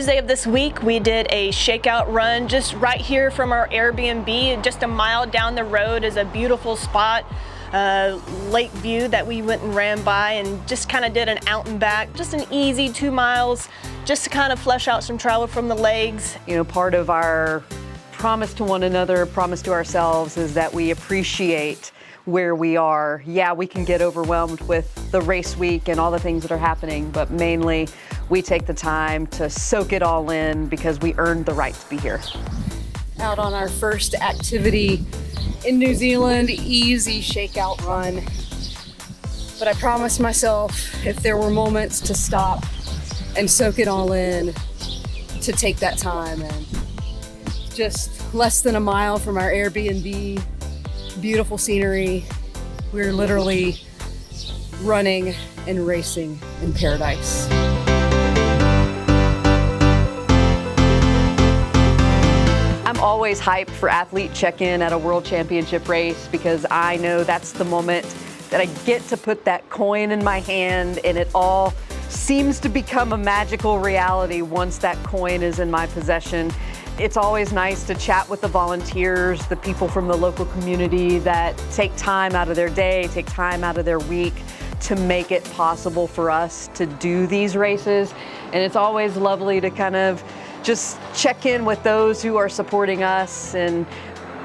Tuesday of this week, we did a shakeout run just right here from our Airbnb. Just a mile down the road is a beautiful spot, lake view that we went and ran by, and just kind of did an out and back, just an easy 2 miles, just to kind of flesh out some travel from the legs. You know, part of our promise to one another, promise to ourselves, is that we appreciate where we are. Yeah, we can get overwhelmed with the race week and all the things that are happening, but mainly we take the time to soak it all in because we earned the right to be here. Out on our first activity in New Zealand, easy shakeout run. But I promised myself if there were moments to stop and soak it all in, to take that time. And just less than a mile from our Airbnb, beautiful scenery. We're literally running and racing in paradise. I'm always hyped for athlete check-in at a world championship race because I know that's the moment that I get to put that coin in my hand, and it all seems to become a magical reality once that coin is in my possession. It's always nice to chat with the volunteers, the people from the local community that take time out of their day, take time out of their week to make it possible for us to do these races. And it's always lovely to kind of just check in with those who are supporting us. And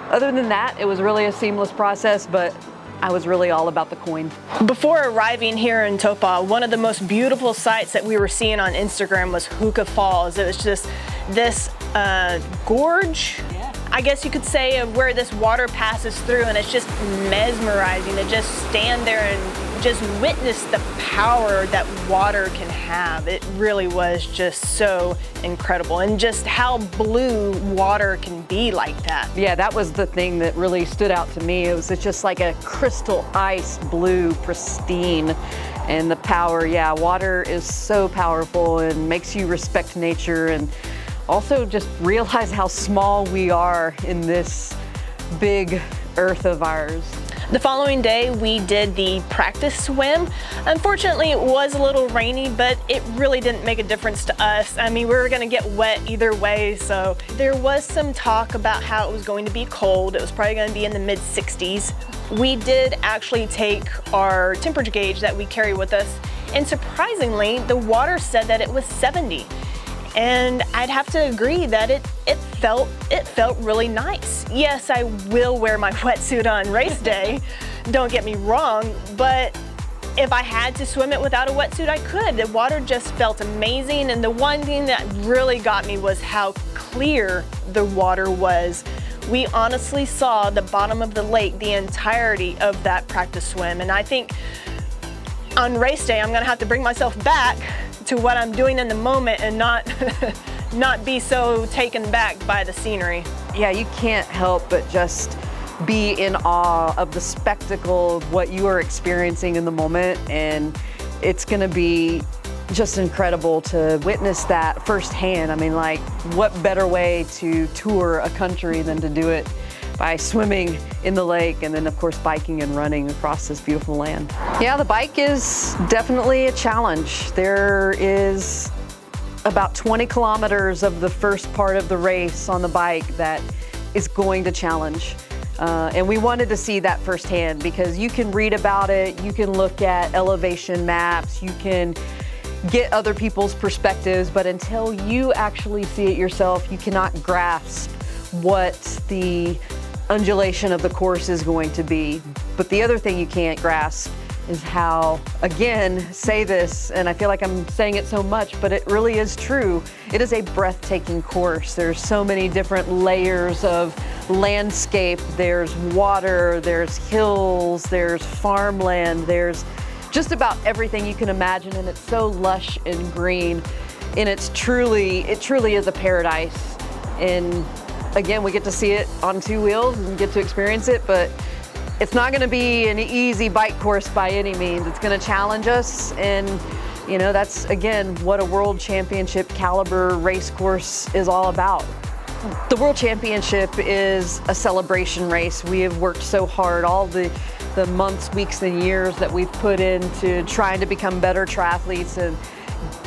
other than that, it was really a seamless process, but I was really all about the coin. Before arriving here in Taupō, one of the most beautiful sights that we were seeing on Instagram was Huka Falls. It was just this gorge, I guess you could say, of where this water passes through, and it's just mesmerizing to just stand there and just witness the power that water can have. It really was just so incredible, and just how blue water can be like that. Yeah, that was the thing that really stood out to me. It was just like a crystal ice blue, pristine, and the power. Yeah, water is so powerful and makes you respect nature, and also just realize how small we are in this big earth of ours. The following day, we did the practice swim. Unfortunately, it was a little rainy, but it really didn't make a difference to us. I mean, we were gonna get wet either way, so there was some talk about how it was going to be cold. It was probably gonna be in the mid-60s. We did actually take our temperature gauge that we carry with us, and surprisingly, the water said that it was 70. And I'd have to agree that it felt really nice. Yes, I will wear my wetsuit on race day, don't get me wrong, but if I had to swim it without a wetsuit, I could. The water just felt amazing, and the one thing that really got me was how clear the water was. We honestly saw the bottom of the lake the entirety of that practice swim, and I think on race day I'm gonna have to bring myself back to what I'm doing in the moment and not be so taken back by the scenery. Yeah, you can't help but just be in awe of the spectacle of what you are experiencing in the moment, and it's gonna be just incredible to witness that firsthand. I mean, like, what better way to tour a country than to do it by swimming in the lake, and then of course biking and running across this beautiful land. Yeah, the bike is definitely a challenge. There is about 20 kilometers of the first part of the race on the bike that is going to challenge. And we wanted to see that firsthand because you can read about it, you can look at elevation maps, you can get other people's perspectives, but until you actually see it yourself, you cannot grasp what the undulation of the course is going to be. But the other thing you can't grasp is how, again, say this, and I feel like I'm saying it so much, but it really is true. It is a breathtaking course. There's so many different layers of landscape. There's water, there's hills, there's farmland, there's just about everything you can imagine, and it's so lush and green, and it truly is a paradise. And again, we get to see it on two wheels and get to experience it, but it's not going to be an easy bike course by any means. It's going to challenge us, and you know, that's again what a world championship caliber race course is all about. The World Championship is a celebration race. We have worked so hard, all the months, weeks, and years that we've put into trying to become better triathletes, and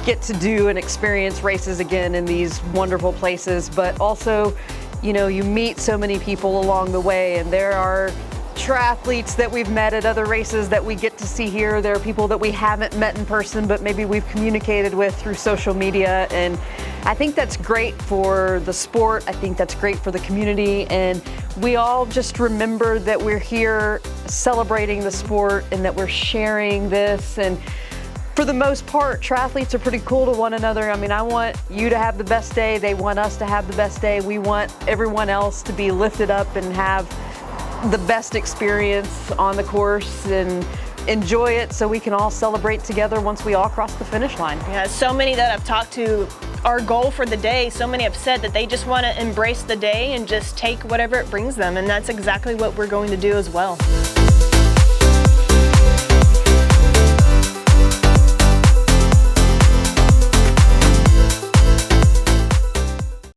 get to do and experience races again in these wonderful places, but also, you know, you meet so many people along the way, and there are triathletes that we've met at other races that we get to see here. There are people that we haven't met in person, but maybe we've communicated with through social media, and I think that's great for the sport. I think that's great for the community, and we all just remember that we're here celebrating the sport and that we're sharing this. And for the most part, triathletes are pretty cool to one another. I mean, I want you to have the best day. They want us to have the best day. We want everyone else to be lifted up and have the best experience on the course and enjoy it, so we can all celebrate together once we all cross the finish line. Yeah, so many that I've talked to, our goal for the day, so many have said that they just want to embrace the day and just take whatever it brings them, and that's exactly what we're going to do as well.